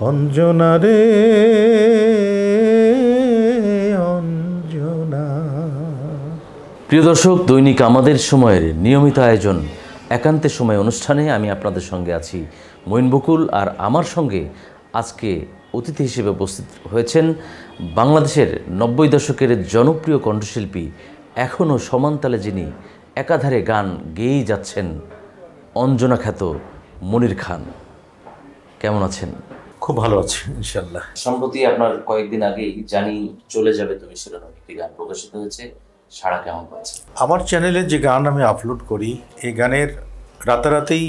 অঞ্জনা রে অঞ্জনা। প্রিয় দর্শক, দৈনিক আমাদের সময়ের নিয়মিত আয়োজন একান্তের সময় অনুষ্ঠানে আমি আপনাদের সঙ্গে আছি মঈন বকুল। আর আমার সঙ্গে আজকে অতিথি হিসেবে উপস্থিত হয়েছেন বাংলাদেশের ৯০ দশকের জনপ্রিয় কণ্ঠশিল্পী, এখনও সমানতালে যিনি একাধারে গান গেয়েই যাচ্ছেন, অঞ্জনা খ্যাত মনির খান। কেমন আছেন? খুব ভালো আছি ইনশাআল্লাহ। সম্প্রতি আপনার কয়েকদিন আগেই জানি চলে যাবে তুমি শিরোনামে একটি গান প্রকাশিত হয়েছে, সাড়া কেমন পাচ্ছে? আমার চ্যানেলে যে গান আমি আপলোড করি, এই গানের রাতারাতেই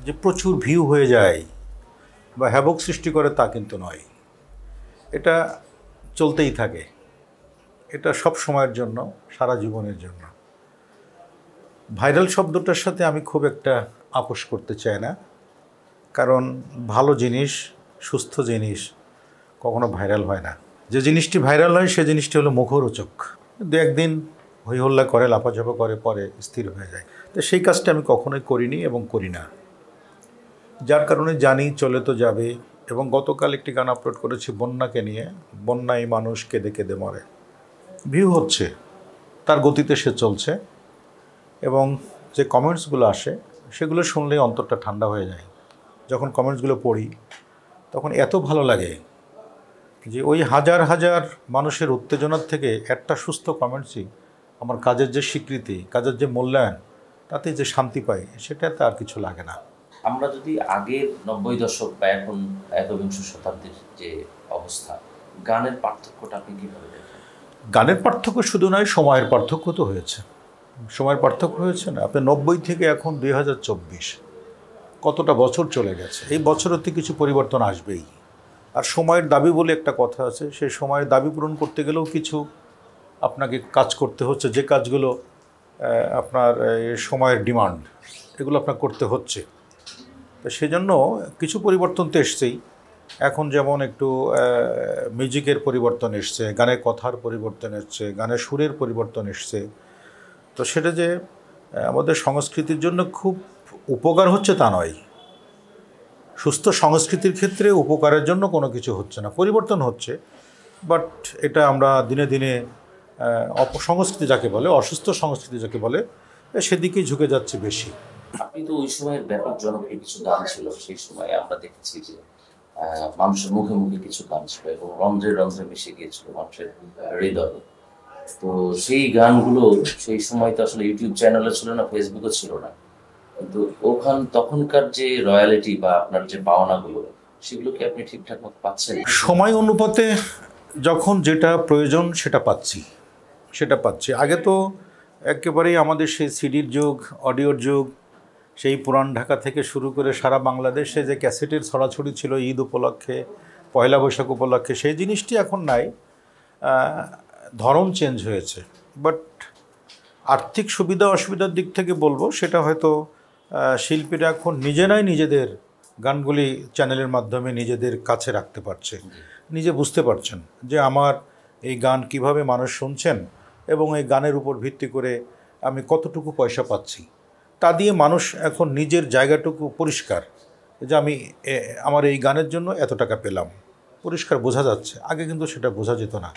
যে প্রচুর ভিউ হয়ে যায় বা হ্যাবক সৃষ্টি করে তা কিন্তু নয়। এটা চলতেই থাকে, এটা সব সময়ের জন্য, সারা জীবনের জন্য। ভাইরাল শব্দটার সাথে আমি খুব একটা আপোষ করতে চাই না, কারণ ভালো জিনিস, সুস্থ জিনিস কখনো ভাইরাল হয় না। যে জিনিসটি ভাইরাল হয় সে জিনিসটি হলো মুখরোচক, দু একদিন হইহল্লা করে, লাফাঝাপা করে, পরে স্থির হয়ে যায়। তো সেই কাজটা আমি কখনোই করিনি এবং করি না, যার কারণে জানি চলে তো যাবে। এবং গতকাল একটি গান আপলোড করেছি বন্যাকে নিয়ে, বন্যায় মানুষ কেঁদে কেঁদে মরে। ভিউ হচ্ছে, তার গতিতে সে চলছে, এবং যে কমেন্টসগুলো আসে সেগুলো শুনলেই অন্তরটা ঠান্ডা হয়ে যায়। যখন কমেন্টসগুলো পড়ি তখন এত ভালো লাগে যে ওই হাজার হাজার মানুষের উত্তেজনার থেকে একটা সুস্থ কমেন্টসই আমার কাজের যে স্বীকৃতি, কাজের যে মূল্যায়ন, তাতে যে শান্তি পাই, সেটাতে আর কিছু লাগে না। আমরা যদি আগের ৯০ দশক বা এখন একবিংশ শতাব্দীর যে অবস্থা, গানের পার্থক্যটা আপনি কীভাবে দেখেন? গানের পার্থক্য শুধু নয়, সময়ের পার্থক্য তো হয়েছে। সময়ের পার্থক্য হয়েছে না? আপনি ৯০ থেকে এখন ২০২৪, কতটা বছর চলে গেছে। এই বছরতে কিছু পরিবর্তন আসবেই। আর সময়ের দাবি বলে একটা কথা আছে, সেই সময়ের দাবি পূরণ করতে গেলেও কিছু আপনাকে কাজ করতে হচ্ছে, যে কাজগুলো আপনার সময়ের ডিমান্ড, এগুলো আপনার করতে হচ্ছে। তো সেজন্য কিছু পরিবর্তন তো এসছেই। এখন যেমন একটু মিউজিকের পরিবর্তন এসছে, গানের কথার পরিবর্তন এসছে, গানের সুরের পরিবর্তন এসছে। তো সেটা যে আমাদের সংস্কৃতির জন্য খুব উপকার হচ্ছে তা নয়। সুস্থ সংস্কৃতির ক্ষেত্রে উপকারের জন্য কোনো কিছু হচ্ছে না, পরিবর্তন হচ্ছে। বাট এটা আমরা দিনে দিনে অপসংস্কৃতি যাকে বলে, অসুস্থ সংস্কৃতি যাকে বলে, সেদিকেই ঝুঁকে যাচ্ছে বেশি। আপনি তো ওই সময়ের ব্যাপক জনপ্রিয় কিছু গান ছিল, সেই সময় আমরা দেখেছি যে মানুষের মুখে মুখে কিছু গান ছিল এবং রন্ধ্রে রন্ধ্রে মিশে গিয়েছিল মানুষের হৃদয়ে। তো সেই গানগুলো সেই সময় তো আসলে ইউটিউব চ্যানেলও ছিল না, ফেসবুকও ছিল না, কিন্তু তখনকার যে রয়্যালিটি বা আপনার যে পাওনাগুলো, সেগুলো কি আপনি ঠিকঠাক মতো পাচ্ছেন? সময় অনুপাতে যখন যেটা প্রয়োজন সেটা পাচ্ছি। আগে তো একেবারেই আমাদের সেই সিডির যুগ, অডিওর যুগ, সেই পুরান ঢাকা থেকে শুরু করে সারা বাংলাদেশে যে ক্যাসেটের ছড়াছড়ি ছিল ঈদ উপলক্ষে, পয়লা বৈশাখ উপলক্ষে, সেই জিনিসটি এখন নাই। ধরন চেঞ্জ হয়েছে। বাট আর্থিক সুবিধা অসুবিধার দিক থেকে বলবো, সেটা হয়তো শিল্পীরা এখন নিজেরাই নিজেদের গানগুলি চ্যানেলের মাধ্যমে নিজেদের কাছে রাখতে পারছে, নিজে বুঝতে পারছেন যে আমার এই গান কিভাবে মানুষ শুনছেন এবং এই গানের উপর ভিত্তি করে আমি কতটুকু পয়সা পাচ্ছি। তা দিয়ে মানুষ এখন নিজের জায়গাটুকু পরিষ্কার, যে আমি আমার এই গানের জন্য এত টাকা পেলাম, পরিষ্কার বোঝা যাচ্ছে। আগে কিন্তু সেটা বোঝা যেত না।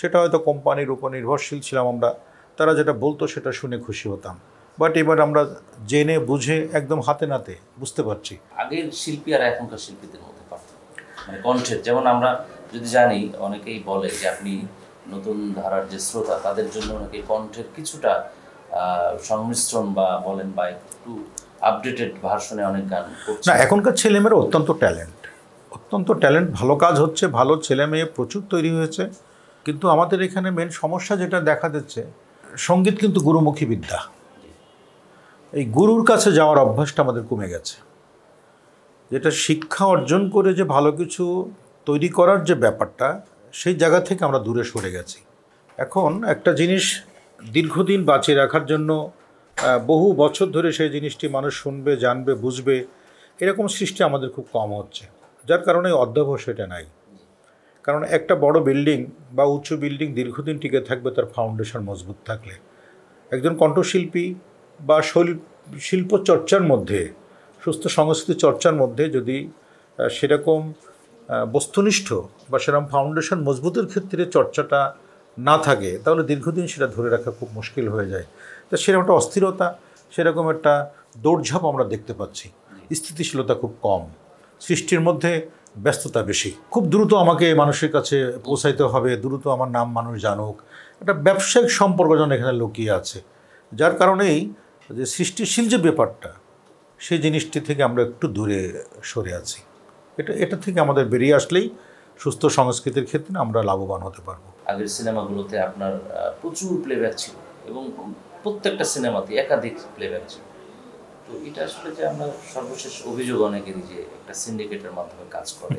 সেটা হয়তো কোম্পানির উপর নির্ভরশীল ছিলাম আমরা, তারা যেটা বলতো সেটা শুনে খুশি হতাম। বাট এবার আমরা জেনে বুঝে একদম হাতে নাতে বুঝতে পারছি। আগের শিল্পী আর এখনকার শিল্পীদের মধ্যে পার্থক্য, মানে কণ্ঠের, যেমন আমরা যদি জানি, অনেকেই বলে যে আপনি নতুন ধারার যে শ্রোতা, তাদের জন্য নাকি কণ্ঠের কিছুটা সংমিশ্রণ বা বলেন বা একটু আপডেটেড ভার্সনে অনেক গান করছে। না, এখনকার ছেলেমেয়েরা অত্যন্ত ট্যালেন্ট, ভালো কাজ হচ্ছে, ভালো ছেলে মেয়ে প্রচুর তৈরি হয়েছে। কিন্তু আমাদের এখানে মেন সমস্যা যেটা দেখা যাচ্ছে, সঙ্গীত কিন্তু গুরুমুখী বিদ্যা। এই গুরুর কাছে যাওয়ার অভ্যাসটা আমাদের কমে গেছে। যেটা শিক্ষা অর্জন করে যে ভালো কিছু তৈরি করার যে ব্যাপারটা, সেই জায়গা থেকে আমরা দূরে সরে গেছি। এখন একটা জিনিস দীর্ঘদিন বাঁচিয়ে রাখার জন্য বহু বছর ধরে সেই জিনিসটি মানুষ শুনবে, জানবে, বুঝবে, এরকম সৃষ্টি আমাদের খুব কম হচ্ছে, যার কারণে অধ্যবসায় সেটা নাই। কারণ একটা বড় বিল্ডিং বা উঁচু বিল্ডিং দীর্ঘদিন টিকে থাকবে তার ফাউন্ডেশন মজবুত থাকলে। একজন কণ্ঠশিল্পী বা শিল্প চর্চার মধ্যে, সুস্থ সংস্কৃতি চর্চার মধ্যে যদি সেরকম বস্তুনিষ্ঠ বা সেরকম ফাউন্ডেশন মজবুতের ক্ষেত্রে চর্চাটা না থাকে, তাহলে দীর্ঘদিন সেটা ধরে রাখা খুব মুশকিল হয়ে যায়। তো সেরকম একটা অস্থিরতা, সেরকম একটা দৌড়ঝাঁপ আমরা দেখতে পাচ্ছি। স্থিতিশীলতা খুব কম, সৃষ্টির মধ্যে ব্যস্ততা বেশি। খুব দ্রুত আমাকে মানুষের কাছে পৌঁছাইতে হবে, দ্রুত আমার নাম মানুষ জানুক, একটা ব্যবসায়িক সম্পর্ক যেন এখানে লুকিয়ে আছে, যার কারণেই যে সৃষ্টিশীল যে ব্যাপারটা, সেই জিনিসটি থেকে আমরা একটু দূরে সরে আছি। এটা থেকে আমাদের বেরিয়ে আসলেই সুস্থ সংস্কৃতির ক্ষেত্রে আমরা লাভবান হতে পারবো। আগের সিনেমাগুলোতে আপনার প্রচুর প্লেব্যাক ছিল এবং প্রত্যেকটা সিনেমাতে একাধিক প্লেব্যাক ছিল। তো এটা আসলে যে আমরা সর্বশেষ অভিযোগ অনেকেরই যে একটা সিন্ডিকেটের মাধ্যমে কাজ করে,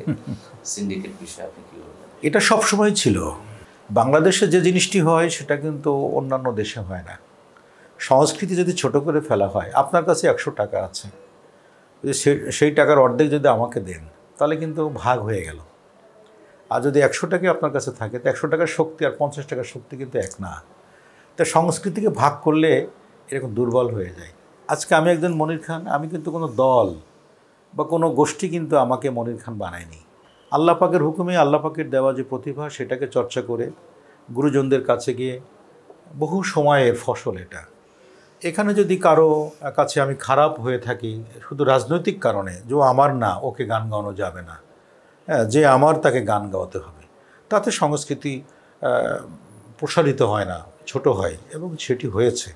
সিন্ডিকেট বিষয়ে আপনি কী বলবেন? এটা সবসময় ছিল। বাংলাদেশে যে জিনিসটি হয় সেটা কিন্তু অন্যান্য দেশে হয় না। সংস্কৃতি যদি ছোট করে ফেলা হয়, আপনার কাছে 100 টাকা আছে, যদি সেই টাকার অর্ধেক যদি আমাকে দেন, তাহলে কিন্তু ভাগ হয়ে গেল। আর যদি 100 টাকা আপনার কাছে থাকে, তো 100 টাকার শক্তি আর 50 টাকার শক্তি কিন্তু এক না। তো সংস্কৃতিকে ভাগ করলে এরকম দুর্বল হয়ে যায়। আজকে আমি একজন মনির খান, আমি কিন্তু কোনো দল বা কোনো গোষ্ঠী কিন্তু আমাকে মনির খান বানায়নি। আল্লাহ পাকের হুকুমে, আল্লাহ পাকের দেওয়া যে প্রতিভা, সেটাকে চর্চা করে গুরুজনদের কাছে গিয়ে বহু সময়ের ফসল এটা। এখানে যদি কারো কাছে আমি খারাপ হয়ে থাকি শুধু রাজনৈতিক কারণে, যে আমার না, ওকে গান গাওয়ানো যাবে না, হ্যাঁ, যে আমার তাকে গান গাওয়াতে হবে, তাতে সংস্কৃতি প্রসারিত হয় না, ছোট হয়। এবং সেটি হয়েছে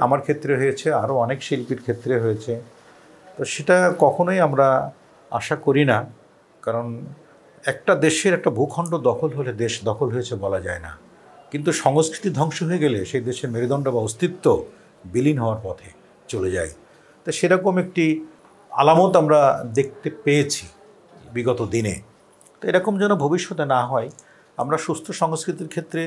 আমার ক্ষেত্রে, হয়েছে আরও অনেক শিল্পীর ক্ষেত্রে হয়েছে। তো সেটা কখনোই আমরা আশা করি না, কারণ একটা দেশের একটা ভূখণ্ড দখল হলে দেশ দখল হয়েছে বলা যায় না, কিন্তু সংস্কৃতি ধ্বংস হয়ে গেলে সেই দেশের মেরুদণ্ড বা অস্তিত্ব বিলীন হওয়ার পথে চলে যায়। তো সেরকম একটি আলামত আমরা দেখতে পেয়েছি বিগত দিনে। তো এরকম যেন ভবিষ্যতে না হয়, আমরা সুস্থ সংস্কৃতির ক্ষেত্রে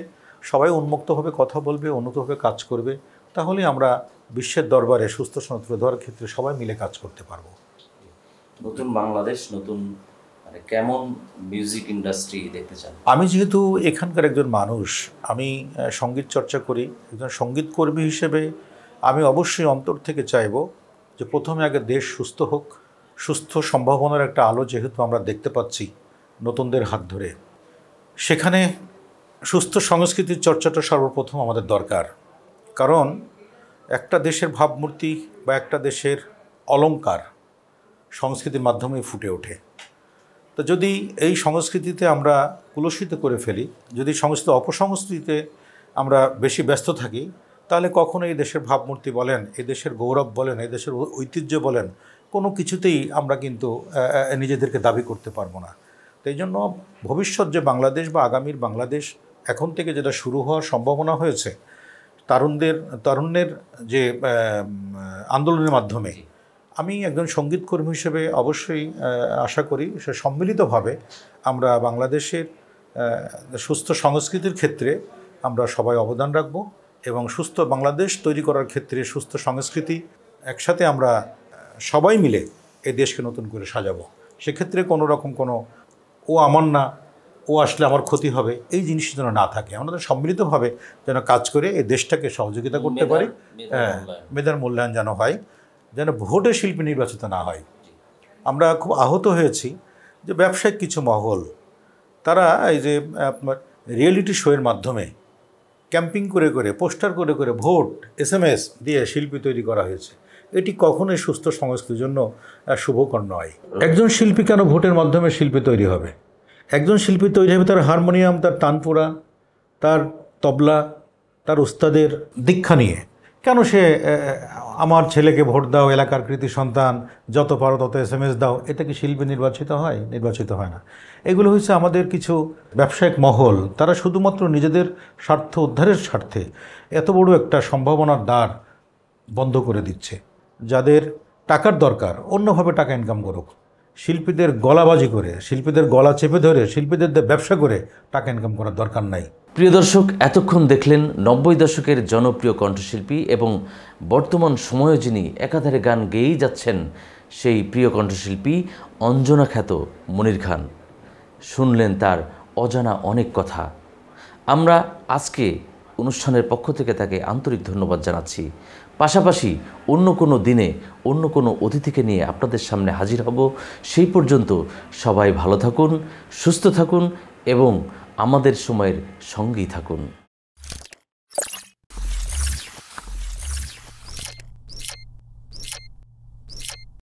সবাই উন্মুক্তভাবে কথা বলবে, উন্নতভাবে কাজ করবে, তাহলেই আমরা বিশ্বের দরবারে সুস্থ সমাজ তুলে ধরার ক্ষেত্রে সবাই মিলে কাজ করতে পারবো। নতুন বাংলাদেশ, নতুন মানে কেমন মিউজিক ইন্ডাস্ট্রি দেখতে চান? আমি যেহেতু এখানকার একজন মানুষ, আমি সঙ্গীত চর্চা করি, একজন সঙ্গীতকর্মী হিসেবে আমি অবশ্যই অন্তর থেকে চাইব যে প্রথমে আগে দেশ সুস্থ হোক। সুস্থ সম্ভাবনার একটা আলো যেহেতু আমরা দেখতে পাচ্ছি নতুনদের হাত ধরে, সেখানে সুস্থ সংস্কৃতির চর্চাটা সর্বপ্রথম আমাদের দরকার। কারণ একটা দেশের ভাবমূর্তি বা একটা দেশের অলংকার সংস্কৃতির মাধ্যমেই ফুটে ওঠে। তো যদি এই সংস্কৃতিতে আমরা কুলসিত করে ফেলি, যদি সংস্কৃতি অপসংস্কৃতিতে আমরা বেশি ব্যস্ত থাকি, তাহলে কখনো এই দেশের ভাবমূর্তি বলেন, এই দেশের গৌরব বলেন, এই দেশের ঐতিহ্য বলেন, কোনো কিছুতেই আমরা কিন্তু নিজেদেরকে দাবি করতে পারবো না। তো এই জন্য ভবিষ্যৎ যে বাংলাদেশ বা আগামীর বাংলাদেশ এখন থেকে যেটা শুরু হওয়ার সম্ভাবনা হয়েছে, তারুণ্যের যে আন্দোলনের মাধ্যমে, আমি একজন সঙ্গীতকর্মী হিসেবে অবশ্যই আশা করি সে সম্মিলিতভাবে আমরা বাংলাদেশের সুস্থ সংস্কৃতির ক্ষেত্রে আমরা সবাই অবদান রাখব এবং সুস্থ বাংলাদেশ তৈরি করার ক্ষেত্রে সুস্থ সংস্কৃতি একসাথে আমরা সবাই মিলে এই দেশকে নতুন করে সাজাবো। সেক্ষেত্রে কোনো রকম কোনো ও আমার না, ও আসলে আমার ক্ষতি হবে, এই জিনিস যেন না থাকে। আমাদের সম্মিলিতভাবে যেন কাজ করে এই দেশটাকে সহযোগিতা করতে পারি। মেধার মূল্যায়ন যেন হয়, যেন ভোটে শিল্পী নির্বাচিত না হয়। আমরা খুব আহত হয়েছি যে ব্যবসায়িক কিছু মহল, তারা এই যে আপনার রিয়েলিটি শোয়ের মাধ্যমে ক্যাম্পিং করে করে, পোস্টার করে করে, ভোট SMS দিয়ে শিল্পী তৈরি করা হয়েছে। এটি কখনোই সুস্থ সংস্কৃতির জন্য শুভকর নয়। একজন শিল্পী কেন ভোটের মাধ্যমে শিল্পী তৈরি হবে? একজন শিল্পী তৈরি হবে তার হারমোনিয়াম, তার তানপুরা, তার তবলা, তার উস্তাদের দীক্ষা নিয়ে। কেন সে আমার ছেলেকে ভোট দাও, এলাকার কৃতি সন্তান, যত পারো তত SMS দাও, এটা কি শিল্পী নির্বাচিত হয়? নির্বাচিত হয় না। এগুলো হচ্ছে আমাদের কিছু ব্যবসায়িক মহল, তারা শুধুমাত্র নিজেদের স্বার্থ উদ্ধারের স্বার্থে এত বড় একটা সম্ভাবনার দ্বার বন্ধ করে দিচ্ছে। যাদের টাকার দরকার অন্যভাবে টাকা ইনকাম করুক, শিল্পীদের গলাবাজি করে, শিল্পীদের গলা চেপে ধরে, শিল্পীদের ব্যবসা করে টাকা ইনকাম করার দরকার নাই। প্রিয় দর্শক, এতক্ষণ দেখলেন 90 দশকের জনপ্রিয় কণ্ঠশিল্পী এবং বর্তমান সময়ে যিনি একাধারে গান গেয়েই যাচ্ছেন, সেই প্রিয় কণ্ঠশিল্পী অঞ্জনা খ্যাত মনির খান। শুনলেন তার অজানা অনেক কথা। আমরা আজকে অনুষ্ঠানের পক্ষ থেকে তাকে আন্তরিক ধন্যবাদ জানাচ্ছি। পাশাপাশি অন্য কোনো দিনে অন্য কোনো অতিথিকে নিয়ে আপনাদের সামনে হাজির হব। সেই পর্যন্ত সবাই ভালো থাকুন, সুস্থ থাকুন এবং আমাদের সময়ের সঙ্গেই থাকুন।